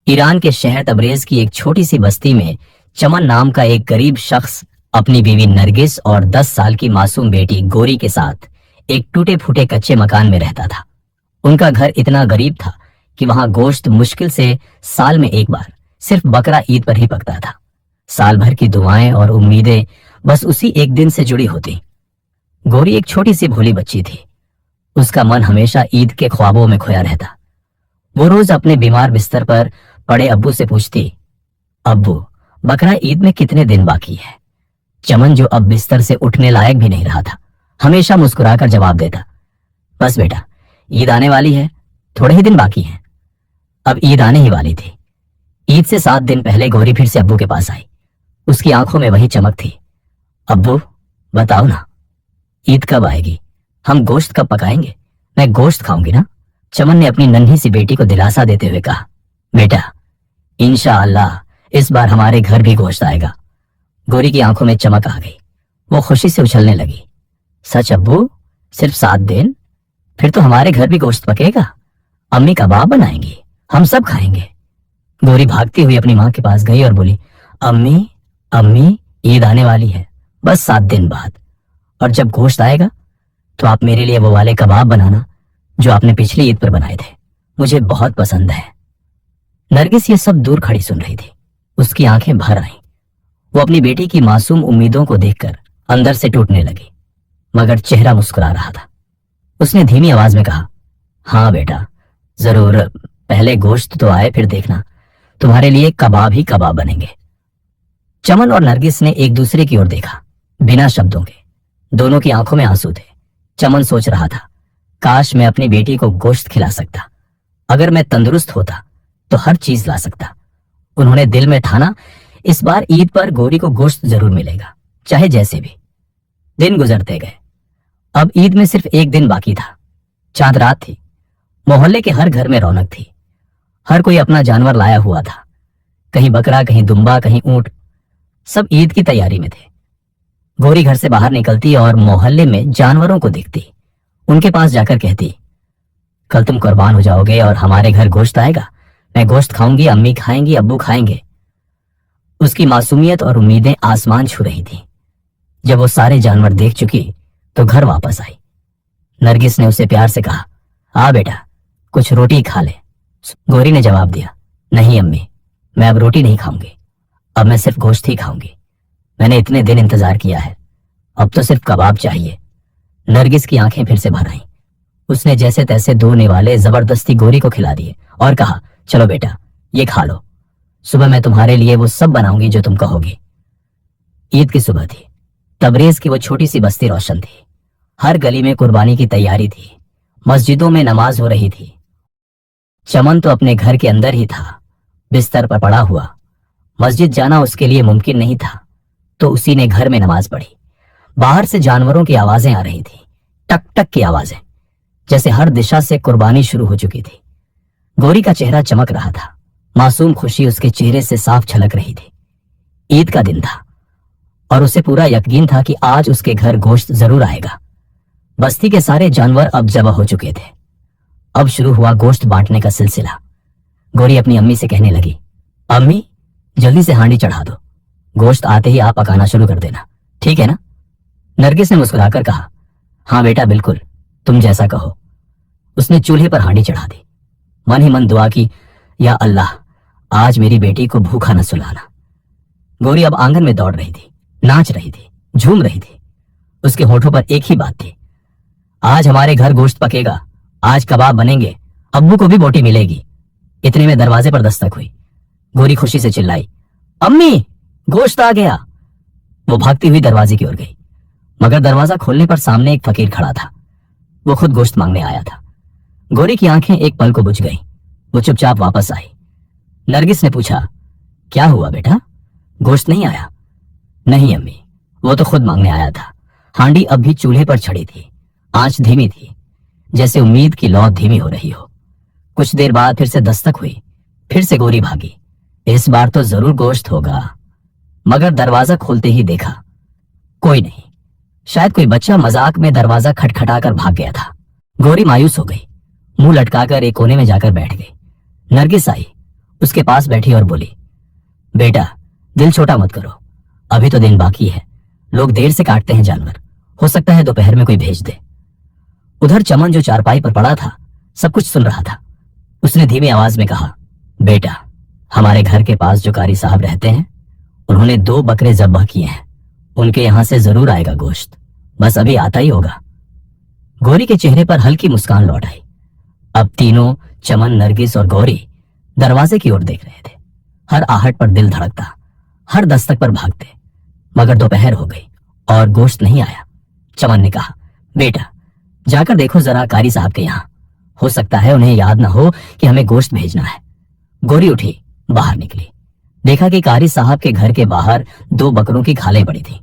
Iran के शहर तबरेज की एक छोटी सी बस्ती में चमन नाम का एक गरीब शख्स अपनी बीवी नरगिस और 10 साल की मासूम बेटी गोरी के साथ एक टूटे फूटे कच्चे मकान में रहता था। उनका घर इतना गरीब था कि वहां गोश्त मुश्किल से साल में एक बार सिर्फ बकरा ईद पर ही पकता था। साल भर की दुआएं और उम्मीदें बस उसी एक दिन से जुड़ी होती। गोरी एक छोटी सी भोली बच्ची थी। उसका मन हमेशा ईद के ख्वाबों में खोया रहता। वो रोज अपने बीमार बिस्तर पर पड़े अब्बू से पूछती, अब्बू, बकरा ईद में कितने दिन बाकी है? चमन, जो अब बिस्तर से उठने लायक भी नहीं रहा था, हमेशा मुस्कुराकर जवाब देता, बस बेटा, ईद आने वाली है, थोड़े ही दिन बाकी हैं। अब ईद आने ही वाली थी। ईद से 7 दिन पहले गोरी फिर से अब्बू के पास आई। उसकी आंखों में वही चमक थी। अब्बू, बताओ ना, ईद कब आएगी? हम गोश्त कब पकाएंगे? मैं गोश्त खाऊंगी ना। चमन ने अपनी नन्ही सी बेटी को दिलासा देते हुए कहा, बेटा, इंशाअल्लाह इस बार हमारे घर भी गोश्त आएगा। गोरी की आंखों में चमक आ गई। वो खुशी से उछलने लगी। सच अब्बू? सिर्फ 7 दिन? फिर तो हमारे घर भी गोश्त पकेगा। अम्मी कबाब बनाएंगी, हम सब खाएंगे। गोरी भागती हुई अपनी माँ के पास गई और बोली, अम्मी, अम्मी, ईद आने वाली है, बस 7 दिन बाद। और जब गोश्त आएगा तो आप मेरे लिए वो वाले कबाब बनाना जो आपने पिछली ईद पर बनाए थे, मुझे बहुत पसंद है। नरगिस ये सब दूर खड़ी सुन रही थी। उसकी आंखें भर आईं। वो अपनी बेटी की मासूम उम्मीदों को देखकर अंदर से टूटने लगी, मगर चेहरा मुस्कुरा रहा था। उसने धीमी आवाज में कहा, हाँ बेटा, जरूर, पहले गोश्त तो आए, फिर देखना, तुम्हारे लिए कबाब ही कबाब बनेंगे। चमन और नरगिस ने एक दूसरे की ओर देखा, बिना शब्दों के। दोनों की आंखों में आंसू थे। चमन सोच रहा था, काश मैं अपनी बेटी को गोश्त खिला सकता। अगर मैं तंदुरुस्त होता तो हर चीज ला सकता। उन्होंने दिल में ठाना, इस बार ईद पर गोरी को गोश्त जरूर मिलेगा, चाहे जैसे भी। दिन गुजरते गए। अब ईद में सिर्फ एक दिन बाकी था। चांद रात थी। मोहल्ले के हर घर में रौनक थी। हर कोई अपना जानवर लाया हुआ था। कहीं बकरा, कहीं दुम्बा, कहीं ऊंट। सब ईद की तैयारी में थे। गोरी घर से बाहर निकलती और मोहल्ले में जानवरों को देखती। उनके पास जाकर कहती, कल तुम कुर्बान हो जाओगे और हमारे घर गोश्त आएगा। मैं गोश्त खाऊंगी, अम्मी खाएंगी, अब्बू खाएंगे। उसकी मासूमियत और उम्मीदें आसमान छू रही थी। जब वो सारे जानवर देख चुकी तो घर वापस आई। नरगिस ने उसे प्यार से कहा, आ बेटा, कुछ रोटी खा ले। गोरी ने जवाब दिया, नहीं अम्मी, मैं अब रोटी नहीं खाऊंगी। अब मैं सिर्फ गोश्त ही खाऊंगी। मैंने इतने दिन इंतजार किया है, अब तो सिर्फ कबाब चाहिए। नरगिस की आंखें फिर से भर आईं। उसने जैसे तैसे 2 निवाले जबरदस्ती गोरी को खिला दिए और कहा, चलो बेटा, ये खा लो। सुबह मैं तुम्हारे लिए वो सब बनाऊंगी जो तुम कहोगी। ईद की सुबह थी। तबरेज की वो छोटी सी बस्ती रोशन थी। हर गली में कुर्बानी की तैयारी थी। मस्जिदों में नमाज हो रही थी। चमन तो अपने घर के अंदर ही था, बिस्तर पर पड़ा हुआ। मस्जिद जाना उसके लिए मुमकिन नहीं था, तो उसी ने घर में नमाज पढ़ी। बाहर से जानवरों की आवाजें आ रही थी, टक टक की आवाजें, जैसे हर दिशा से कुर्बानी शुरू हो चुकी थी। गोरी का चेहरा चमक रहा था। मासूम खुशी उसके चेहरे से साफ झलक रही थी। ईद का दिन था और उसे पूरा यकीन था कि आज उसके घर गोश्त जरूर आएगा। बस्ती के सारे जानवर अब ज़बह हो चुके थे। अब शुरू हुआ गोश्त बांटने का सिलसिला। गोरी अपनी अम्मी से कहने लगी, अम्मी, जल्दी से हांडी चढ़ा दो। गोश्त आते ही आप पकाना शुरू कर देना, ठीक है ना? नरगिस ने मुस्कुराकर कहा, हाँ बेटा, बिल्कुल, तुम जैसा कहो। उसने चूल्हे पर हांडी चढ़ा दी। मन ही मन दुआ की, या अल्लाह, आज मेरी बेटी को भूखा न सुलाना। गोरी अब आंगन में दौड़ रही थी, नाच रही थी, झूम रही थी। उसके होठों पर एक ही बात थी, आज हमारे घर गोश्त पकेगा, आज कबाब बनेंगे, अब्बू को भी बोटी मिलेगी। इतने में दरवाजे पर दस्तक हुई। गोरी खुशी से चिल्लाई, अम्मी, गोश्त आ गया। वो भागती हुई दरवाजे की ओर गई, मगर दरवाजा खोलने पर सामने एक फकीर खड़ा था। वो खुद गोश्त मांगने आया था। गोरी की आंखें एक पल को बुझ गईं। वो चुपचाप वापस आई। नरगिस ने पूछा, क्या हुआ बेटा, गोश्त नहीं आया? नहीं अम्मी, वो तो खुद मांगने आया था। हांडी अब भी चूल्हे पर चढ़ी थी। आंच धीमी थी, जैसे उम्मीद की लौ धीमी हो रही हो। कुछ देर बाद फिर से दस्तक हुई। फिर से गोरी भागी। इस बार तो जरूर गोश्त होगा। मगर दरवाजा खोलते ही देखा, कोई नहीं। शायद कोई बच्चा मजाक में दरवाजा खटखटाकर भाग गया था। गोरी मायूस हो गई। मुंह लटकाकर एक कोने में जाकर बैठ गई। नरगिस आई। उसके पास बैठी और बोली, बेटा दिल छोटा मत करो, अभी तो दिन बाकी है, लोग देर से काटते हैं जानवर, हो सकता है दोपहर में कोई भेज दे। उधर चमन जो चारपाई पर पड़ा था सब कुछ सुन रहा था। उसने धीमी आवाज में कहा, बेटा हमारे घर के पास जो कारी साहब रहते हैं उन्होंने 2 बकरे ज़ब्ह किए हैं, उनके यहां से जरूर आएगा गोश्त, बस अभी आता ही होगा। गौरी के चेहरे पर हल्की मुस्कान लौट आई। अब तीनों चमन, नरगिस और गौरी दरवाजे की ओर देख रहे थे। हर आहट पर दिल धड़कता, हर दस्तक पर भागते। मगर दोपहर हो गई और गोश्त नहीं आया। चमन ने कहा, बेटा जाकर देखो जरा कारी साहब के यहाँ, हो सकता है उन्हें याद ना हो कि हमें गोश्त भेजना है। गौरी उठी, बाहर निकली। देखा कि कारी साहब के घर के बाहर 2 बकरों की खालें पड़ी थी,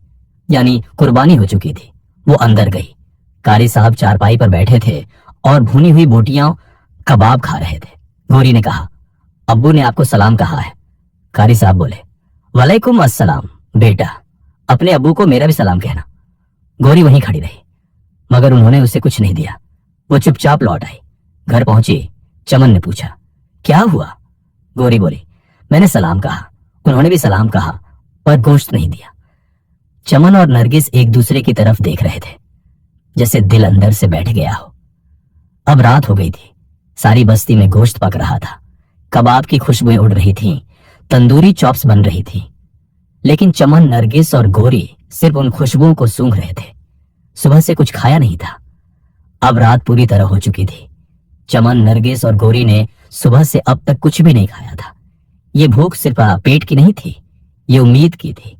यानी कुर्बानी हो चुकी थी। वो अंदर गई। कारी साहब चारपाई पर बैठे थे और भुनी हुई बोटियां कबाब खा रहे थे। गौरी ने कहा, अब्बू ने आपको सलाम कहा है। कारी साहब बोले, वालेकुम अस्सलाम बेटा, अपने अब्बू को मेरा भी सलाम कहना। गौरी वहीं खड़ी रही, मगर उन्होंने उसे कुछ नहीं दिया। वो चुपचाप लौट आई। घर पहुंची, चमन ने पूछा, क्या हुआ? गौरी बोली, मैंने सलाम कहा, उन्होंने भी सलाम कहा, पर गोश्त नहीं दिया। चमन और नरगिस एक दूसरे की तरफ देख रहे थे, जैसे दिल अंदर से बैठ गया हो। अब रात हो गई थी। सारी बस्ती में गोश्त पक रहा था, कबाब की खुशबुएं उड़ रही थीं, तंदूरी चॉप्स बन रही थी। लेकिन चमन, नरगिस और गौरी सिर्फ उन खुशबुओं को सूंघ रहे थे। सुबह से कुछ खाया नहीं था। अब रात पूरी तरह हो चुकी थी। चमन, नरगिस और गौरी ने सुबह से अब तक कुछ भी नहीं खाया था। ये भूख सिर्फ पेट की नहीं थी, ये उम्मीद की थी।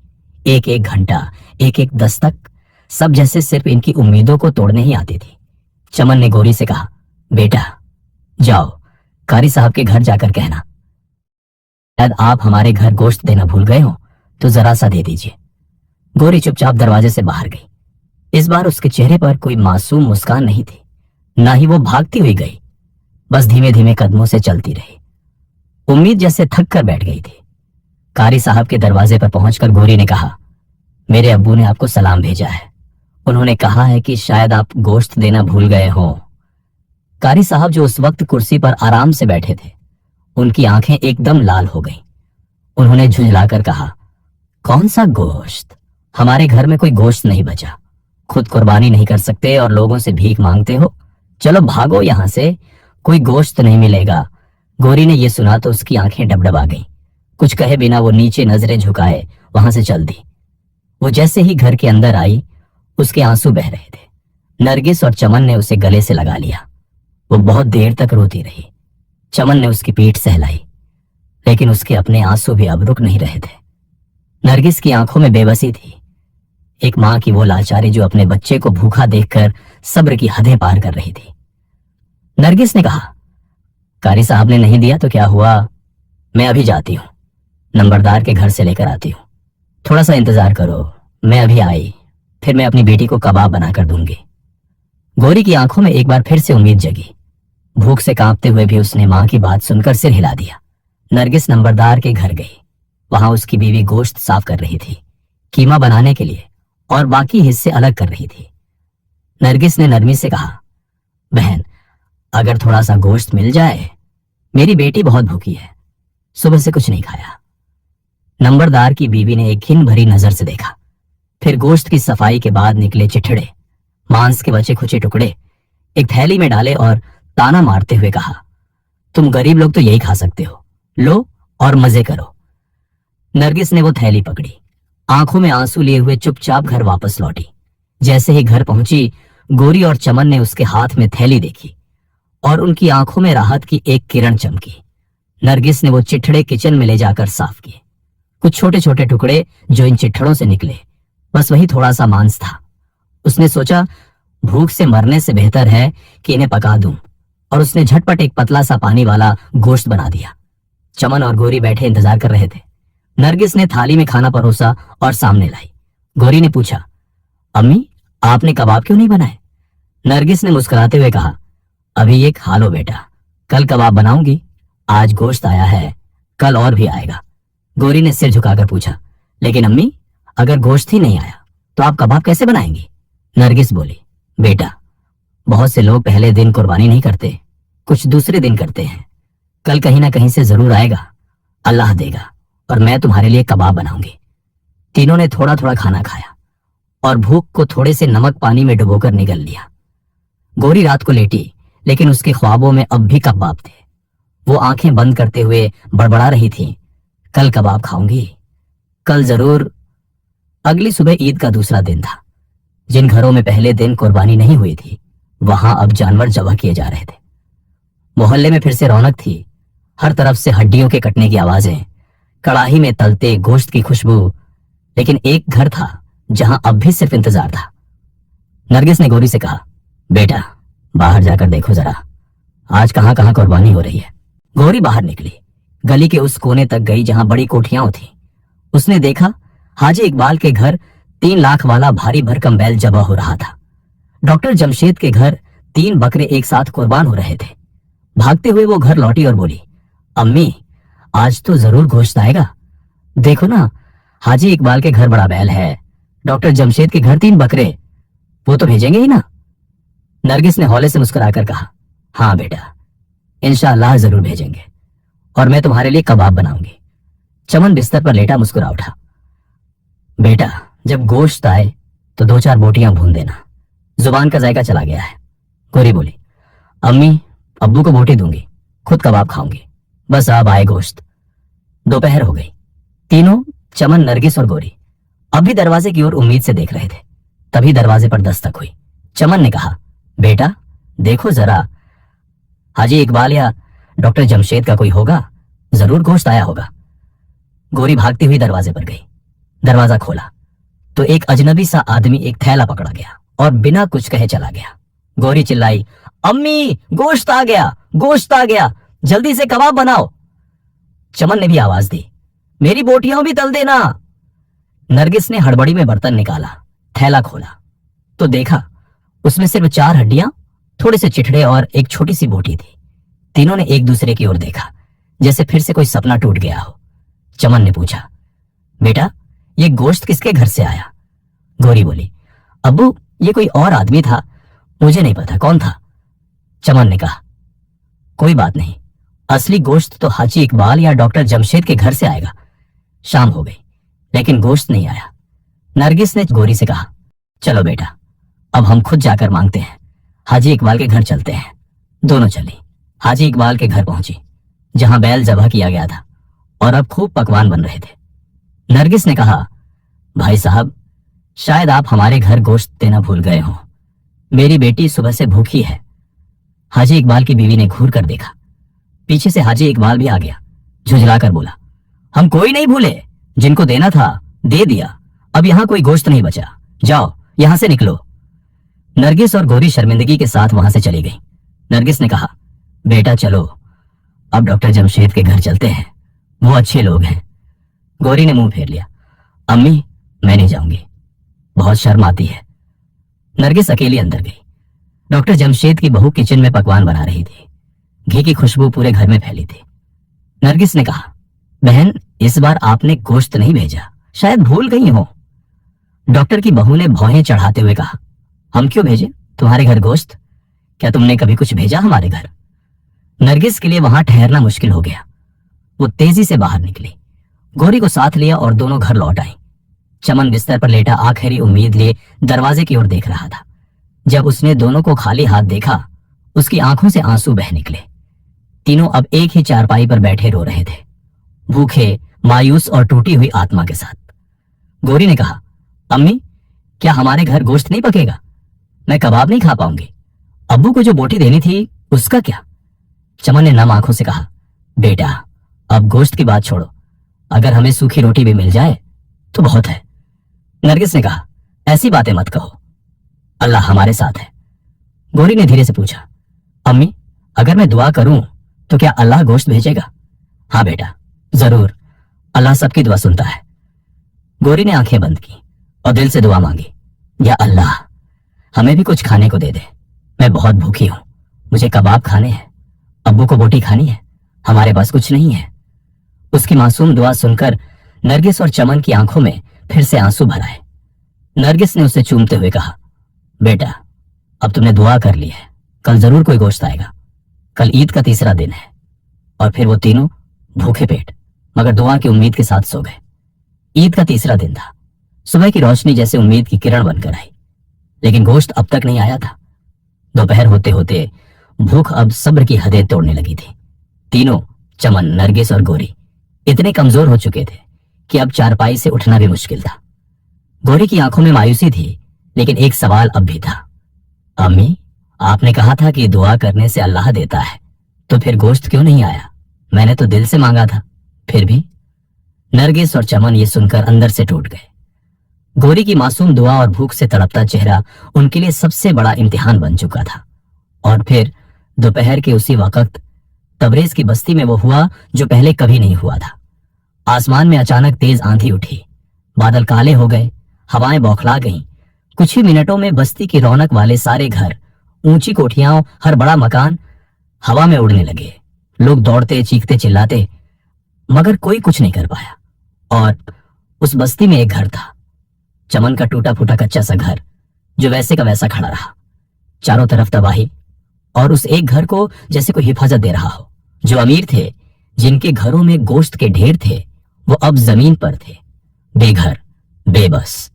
एक एक घंटा, एक एक दस्तक, सब जैसे सिर्फ इनकी उम्मीदों को तोड़ने ही आती थी। चमन ने गौरी से कहा, बेटा जाओ कारी साहब के घर जाकर कहना, शायद आप हमारे घर गोश्त देना भूल गए हो तो जरा सा दे दीजिए। गौरी चुपचाप दरवाजे से बाहर गई। इस बार उसके चेहरे पर कोई मासूम मुस्कान नहीं थी, ना ही वो भागती हुई गई, बस धीमे धीमे कदमों से चलती रही। उम्मीद जैसे थक कर बैठ गई थी। कारी साहब के दरवाजे पर पहुंचकर गौरी ने कहा, मेरे अब्बू ने आपको सलाम भेजा है, उन्होंने कहा है कि शायद आप गोश्त देना भूल गए हो। कारी साहब जो उस वक्त कुर्सी पर आराम से बैठे थे, उनकी आंखें एकदम लाल हो गईं। उन्होंने झुंझलाकर कहा, कौन सा गोश्त? हमारे घर में कोई गोश्त नहीं बचा, खुद कुर्बानी नहीं कर सकते और लोगों से भीख मांगते हो, चलो भागो यहां से, कोई गोश्त नहीं मिलेगा। गौरी ने यह सुना तो उसकी आंखें डबडबा गईं। कुछ कहे बिना वो नीचे नजरें झुकाए वहां से चल दी। वो जैसे ही घर के अंदर आई, उसके आंसू बह रहे थे। नरगिस और चमन ने उसे गले से लगा लिया। वो बहुत देर तक रोती रही। चमन ने उसकी पीठ सहलाई, लेकिन उसके अपने आंसू भी अब रुक नहीं रहे थे। नरगिस की आंखों में बेबसी थी, एक मां की वो लाचारी जो अपने बच्चे को भूखा देखकर सब्र की हदें पार कर रही थी। नरगिस ने कहा, कारी साहब ने नहीं दिया तो क्या हुआ, मैं अभी जाती हूं, नंबरदार के घर से लेकर आती हूं, थोड़ा सा इंतजार करो, मैं अभी आई, फिर मैं अपनी बेटी को कबाब बनाकर दूंगी। गौरी की आंखों में एक बार फिर से उम्मीद जगी। भूख से कांपते हुए भी उसने मां की बात सुनकर सिर हिला दिया। नरगिस नंबरदार के घर गई। वहां उसकी बीवी गोश्त साफ कर रही थी, कीमा बनाने के लिए, और बाकी हिस्से अलग कर रही थी। नरगिस ने नरमी से कहा, बहन अगर थोड़ा सा गोश्त मिल जाए, मेरी बेटी बहुत भूखी है, सुबह से कुछ नहीं खाया। नंबरदार की बीवी ने एक घिन भरी नजर से देखा, फिर गोश्त की सफाई के बाद निकले चिठड़े, मांस के बचे खुचे टुकड़े एक थैली में डाले और ताना मारते हुए कहा, तुम गरीब लोग तो यही खा सकते हो, लो और मजे करो। नरगिस ने वो थैली पकड़ी, आंखों में आंसू लिए हुए चुपचाप घर वापस लौटी। जैसे ही घर पहुंची, गौरी और चमन ने उसके हाथ में थैली देखी और उनकी आंखों में राहत की एक किरण चमकी। नरगिस ने वो चिट्ठड़े किचन में ले जाकर साफ किए। कुछ छोटे छोटे टुकड़े जो इन चिट्ठड़ों से निकले, बस वही थोड़ा सा मांस था। उसने सोचा, भूख से मरने से बेहतर है कि इन्हें पका दूं, और उसने झटपट एक पतला सा पानी वाला गोश्त बना दिया। चमन और गौरी बैठे इंतजार कर रहे थे। नरगिस ने थाली में खाना परोसा और सामने लाई। गौरी ने पूछा, अम्मी आपने कबाब क्यों नहीं बनाए? नरगिस ने मुस्कुराते हुए कहा, अभी ये खा लो बेटा, कल कबाब बनाऊंगी, आज गोश्त आया है, कल और भी आएगा। गौरी ने सिर झुकाकर पूछा, लेकिन अम्मी अगर गोश्त ही नहीं आया तो आप कबाब कैसे बनाएंगी? नरगिस बोली, बेटा बहुत से लोग पहले दिन कुर्बानी नहीं करते, कुछ दूसरे दिन करते हैं, कल कहीं ना कहीं से जरूर आएगा अल्लाह देगा और मैं तुम्हारे लिए कबाब बनाऊंगी। तीनों ने थोड़ा थोड़ा खाना खाया और भूख को थोड़े से नमक पानी में डुबोकर निगल लिया। गोरी रात को लेटी, लेकिन उसके ख्वाबों में अब भी कबाब थे। वो आंखें बंद करते हुए बड़बड़ा रही थी, कल कबाब खाऊंगी, कल जरूर। अगली सुबह ईद का दूसरा दिन था। जिन घरों में पहले दिन कुर्बानी नहीं हुई थी, वहां अब जानवर जबह किए जा रहे थे। मोहल्ले में फिर से रौनक थी। हर तरफ से हड्डियों के कटने की आवाजें, कड़ाही में तलते गोश्त की खुशबू। लेकिन एक घर था जहां अब भी सिर्फ इंतजार था। नरगिस ने गोरी से कहा, बेटा बाहर जाकर देखो जरा, आज कहां कहां कुर्बानी हो रही है। गोरी बाहर निकली, गली के उस कोने तक गई जहां बड़ी कोठियां थी। उसने देखा हाजी इकबाल के घर 3 लाख वाला भारी भरकम बैल जबा हो रहा था। डॉक्टर जमशेद के घर 3 बकरे एक साथ कुर्बान हो रहे थे। भागते हुए वो घर लौटी और बोली, अम्मी आज तो जरूर गोश्त आएगा। देखो ना, हाजी इकबाल के घर बड़ा बैल है, डॉक्टर जमशेद के घर 3 बकरे, वो तो भेजेंगे ही ना। नरगिस ने हौले से मुस्कुराकर कहा, हाँ बेटा इंशाअल्लाह जरूर भेजेंगे, और मैं तुम्हारे लिए कबाब बनाऊंगी। चमन बिस्तर पर लेटा मुस्कुरा उठा। बेटा जब गोश्त आए तो 2-4 बोटियां भून देना, जुबान का जायका चला गया है। गोरी बोली, अम्मी अब्बू को बोटी दूंगी, खुद कबाब खाऊंगी, बस अब आए गोश्त। दोपहर हो गई। तीनों, चमन, नरगिस और गोरी, अब भी दरवाजे की ओर उम्मीद से देख रहे थे। तभी दरवाजे पर दस्तक हुई। चमन ने कहा, बेटा देखो जरा, हाजी इकबाल या डॉक्टर जमशेद का कोई होगा, जरूर गोश्त आया होगा। गोरी भागती हुई दरवाजे पर गई। दरवाजा खोला तो एक अजनबी सा आदमी एक थैला पकड़ा गया और बिना कुछ कहे चला गया। गोरी चिल्लाई, अम्मी गोश्त आ गया, गोश्त आ गया, जल्दी से कबाब बनाओ। चमन ने भी आवाज दी, मेरी बोटियां भी तल देना। नरगिस ने हड़बड़ी में बर्तन निकाला, थैला खोला तो देखा उसमें सिर्फ 4 हड्डियां, थोड़े से चिथड़े और एक छोटी सी बोटी थी। तीनों ने एक दूसरे की ओर देखा, जैसे फिर से कोई सपना टूट गया हो। चमन ने पूछा, बेटा ये गोश्त किसके घर से आया? गोरी बोली, अब्बू ये कोई और आदमी था, मुझे नहीं पता कौन था। चमन ने कहा, कोई बात नहीं, असली गोश्त तो हाजी इकबाल या डॉक्टर जमशेद के घर से आएगा। शाम हो गई लेकिन गोश्त नहीं आया। नरगिस ने गोरी से कहा, चलो बेटा अब हम खुद जाकर मांगते हैं, हाजी इकबाल के घर चलते हैं। दोनों चली। हाजी इकबाल के घर पहुंची, जहां बैल जबह किया गया था और अब खूब पकवान बन रहे थे। नरगिस ने कहा, भाई साहब शायद आप हमारे घर गोश्त देना भूल गए हो, मेरी बेटी सुबह से भूखी है। हाजी इकबाल की बीवी ने घूर कर देखा। पीछे से हाजी इकबाल भी आ गया, झुंझलाकर बोला, हम कोई नहीं भूले, जिनको देना था दे दिया, अब यहां कोई गोश्त नहीं बचा, जाओ यहां से निकलो। नरगिस और गोरी शर्मिंदगी के साथ वहां से चली गई। नरगिस ने कहा, बेटा चलो अब डॉक्टर जमशेद के घर चलते हैं, वो अच्छे लोग हैं। गोरी ने मुंह फेर लिया, अम्मी मैं नहीं जाऊंगी, बहुत शर्म आती है। नरगिस अकेली अंदर गई। डॉक्टर जमशेद की बहू किचन में पकवान बना रही थी। घी की खुशबू पूरे घर में फैली थी। नरगिस ने कहा, बहन इस बार आपने गोश्त नहीं भेजा, शायद भूल गई हो। डॉक्टर की बहू ने भौहें चढ़ाते हुए कहा, हम क्यों भेजे तुम्हारे घर गोश्त? क्या तुमने कभी कुछ भेजा हमारे घर? नरगिस के लिए वहां ठहरना मुश्किल हो गया। वो तेजी से बाहर निकली, गोरी को साथ लिया और दोनों घर लौट आई। चमन बिस्तर पर लेटा आखिरी उम्मीद लिए दरवाजे की ओर देख रहा था। जब उसने दोनों को खाली हाथ देखा, उसकी आंखों से आंसू बह निकले। तीनों अब एक ही चारपाई पर बैठे रो रहे थे, भूखे, मायूस और टूटी हुई आत्मा के साथ। गोरी ने कहा, अम्मी क्या हमारे घर गोश्त नहीं पकेगा? मैं कबाब नहीं खा पाऊंगी। अब्बू को जो बोटी देनी थी उसका क्या? चमन ने नम आंखों से कहा, बेटा अब गोश्त की बात छोड़ो, अगर हमें सूखी रोटी भी मिल जाए तो बहुत है। नरगिस ने कहा, ऐसी बातें मत कहो, अल्लाह हमारे साथ है। गोरी ने धीरे से पूछा, अम्मी अगर मैं दुआ करूं तो क्या अल्लाह गोश्त भेजेगा? हाँ बेटा जरूर, अल्लाह सबकी दुआ सुनता है। गोरी ने आंखें बंद की और दिल से दुआ मांगी, या अल्लाह हमें भी कुछ खाने को दे दे, मैं बहुत भूखी हूं, मुझे कबाब खाने हैं, अब्बू को बोटी खानी है, हमारे पास कुछ नहीं है। उसकी मासूम दुआ सुनकर नरगिस और चमन की आंखों में फिर से आंसू भर आए। नरगिस ने उसे चूमते हुए कहा, बेटा अब तुमने दुआ कर ली है, कल जरूर कोई गोश्त आएगा। कल ईद का तीसरा दिन है और फिर वो तीनों भूखे पेट मगर दुआ की उम्मीद के साथ सो गए। ईद का तीसरा दिन था। सुबह की रोशनी जैसे उम्मीद की किरण बनकर आई, लेकिन गोश्त अब तक नहीं आया था। दोपहर होते होते भूख अब सब्र की हदें तोड़ने लगी थी। तीनों, चमन, नरगिस और गोरी, इतने कमजोर हो चुके थे कि अब चारपाई से उठना भी मुश्किल था। गोरी की आंखों में मायूसी थी, लेकिन एक सवाल अब भी था। अम्मी, आपने कहा था कि दुआ करने से अल्लाह देता है, तो फिर गोश्त क्यों नहीं आया? मैंने तो दिल से मांगा था। फिर भी। नरगिस और चमन ये सुनकर अंदर से टूट गए। गोरी की मासूम दुआ और भूख से तड़पता चेहरा उनके लिए सबसे बड़ा इम्तिहान बन चुका था। और फिर दोपहर के उसी वक्त तबरेज की बस्ती में वो हुआ जो पहले कभी नहीं हुआ था। आसमान में अचानक तेज आंधी उठी, बादल काले हो गए, हवाएं बौखला गईं। कुछ ही मिनटों में बस्ती की रौनक वाले सारे घर, ऊंची कोठियां, हर बड़ा मकान हवा में उड़ने लगे। लोग दौड़ते, चीखते, चिल्लाते, मगर कोई कुछ नहीं कर पाया। और उस बस्ती में एक घर था, चमन का टूटा फूटा कच्चा सा घर, जो वैसे का वैसा खड़ा रहा। चारों तरफ तबाही, और उस एक घर को जैसे कोई हिफाजत दे रहा हो। जो अमीर थे, जिनके घरों में गोश्त के ढेर थे, वो अब जमीन पर थे, बेघर, बेबस।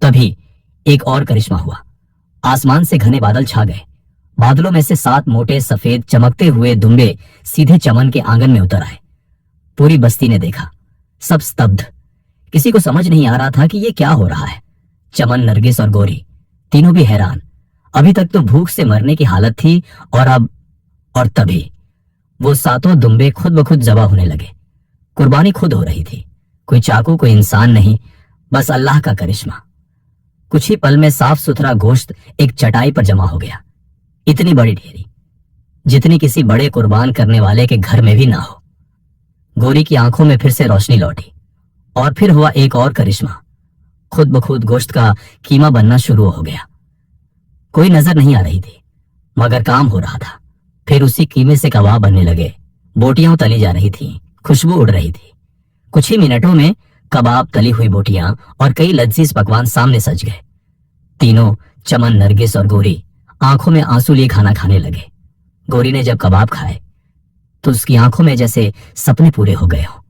तभी एक और करिश्मा हुआ। आसमान से घने बादल छा गए। बादलों में से 7 मोटे सफेद चमकते हुए दुम्बे सीधे चमन के आंगन में उतर आए। पूरी बस्ती ने देखा, सब स्तब्ध। किसी को समझ नहीं आ रहा था कि ये क्या हो रहा है। चमन, नरगिस और गोरी तीनों भी हैरान। अभी तक तो भूख से मरने की हालत थी, और तभी वो 7 दुम्बे खुद ब खुद जबा होने लगे। कुर्बानी खुद हो रही थी। कोई चाकू, कोई इंसान नहीं, बस अल्लाह का करिश्मा। कुछ ही पल में साफ सुथरा गोश्त एक चटाई पर जमा हो गया। इतनी बड़ी ढेरी, जितनी किसी बड़े कुर्बान करने वाले के घर में भी ना हो। गोरी की आंखों में फिर से रोशनी लौटी। और फिर हुआ एक और करिश्मा। खुद ब खुद गोश्त का कीमा बनना शुरू हो गया। कोई नजर नहीं आ रही थी, मगर काम हो रहा था। फिर उसी कीमे से कबाब बनने लगे। बोटियां तली जा रही थीं, खुशबू उड़ रही थी। कुछ ही मिनटों में कबाब, तली हुई बोटियां और कई लजीज पकवान सामने सज गए। तीनों, चमन, नरगिस और गोरी, आंखों में आंसू लिए खाना खाने लगे। गोरी ने जब कबाब खाए तो उसकी आंखों में जैसे सपने पूरे हो गए हों।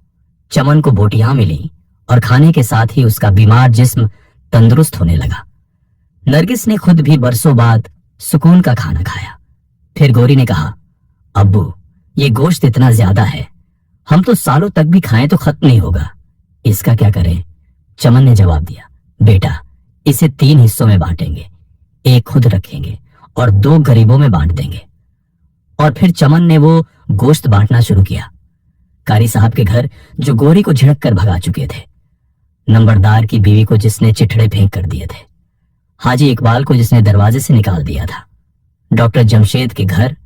चमन को बोटियां मिली और खाने के साथ ही उसका बीमार जिस्म तंदुरुस्त होने लगा। नरगिस ने खुद भी बरसों बाद सुकून का खाना खाया। फिर गोरी ने कहा, अब्बू, ये गोश्त इतना ज्यादा है, हम तो सालों तक भी खाएं तो खत्म नहीं होगा। इसका क्या करें? चमन ने जवाब दिया, बेटा, इसे 3 हिस्सों में बांटेंगे। एक खुद रखेंगे और 2 गरीबों में बांट देंगे। और फिर चमन ने वो गोश्त बांटना शुरू किया। कारी साहब के घर, जो गोरी को झिड़क कर भगा चुके थे, नंबरदार की बीवी को जिसने चिठड़े फेंक कर दिए थे, हाजी इकबाल को जिसने दरवाजे से निकाल दिया था, डॉक्टर जमशेद के घर,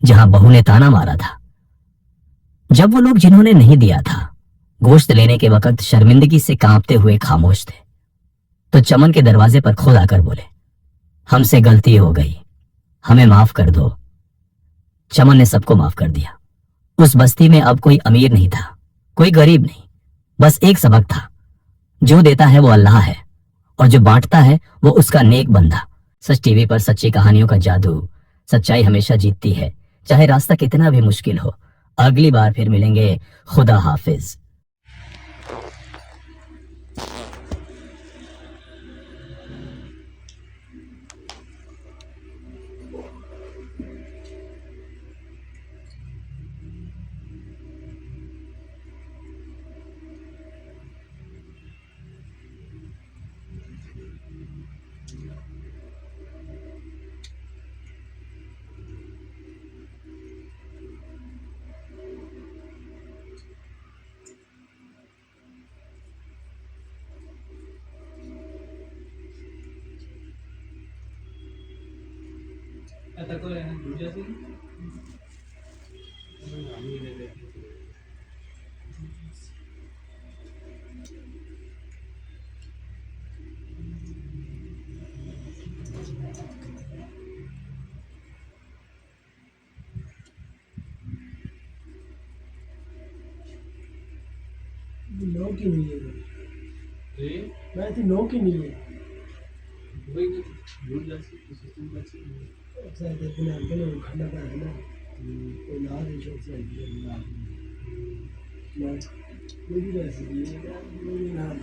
जहां बहू ने ताना मारा था। जब वो लोग जिन्होंने नहीं दिया था, गोश्त लेने के वक्त शर्मिंदगी से कांपते हुए खामोश थे, तो चमन के दरवाजे पर खुद आकर बोले, हमसे गलती हो गई, हमें माफ कर दो। चमन ने सबको माफ कर दिया। उस बस्ती में अब कोई अमीर नहीं था, कोई गरीब नहीं। बस एक सबक था, जो देता है वो अल्लाह है, और जो बांटता है वो उसका नेक बंदा। सच टीवी पर सच्ची कहानियों का जादू। सच्चाई हमेशा जीतती है, चाहे रास्ता कितना भी मुश्किल हो। अगली बार फिर मिलेंगे। खुदा हाफिज। नो की नहीं है, मैं थी नो की नहीं है। वही ना, दूर जासी सिस्टम का चाहिए। अच्छा देखो ना, खाना का है ना, तो ना रिशोर्स है, ना मेरी रेसिपी है मेरी नाम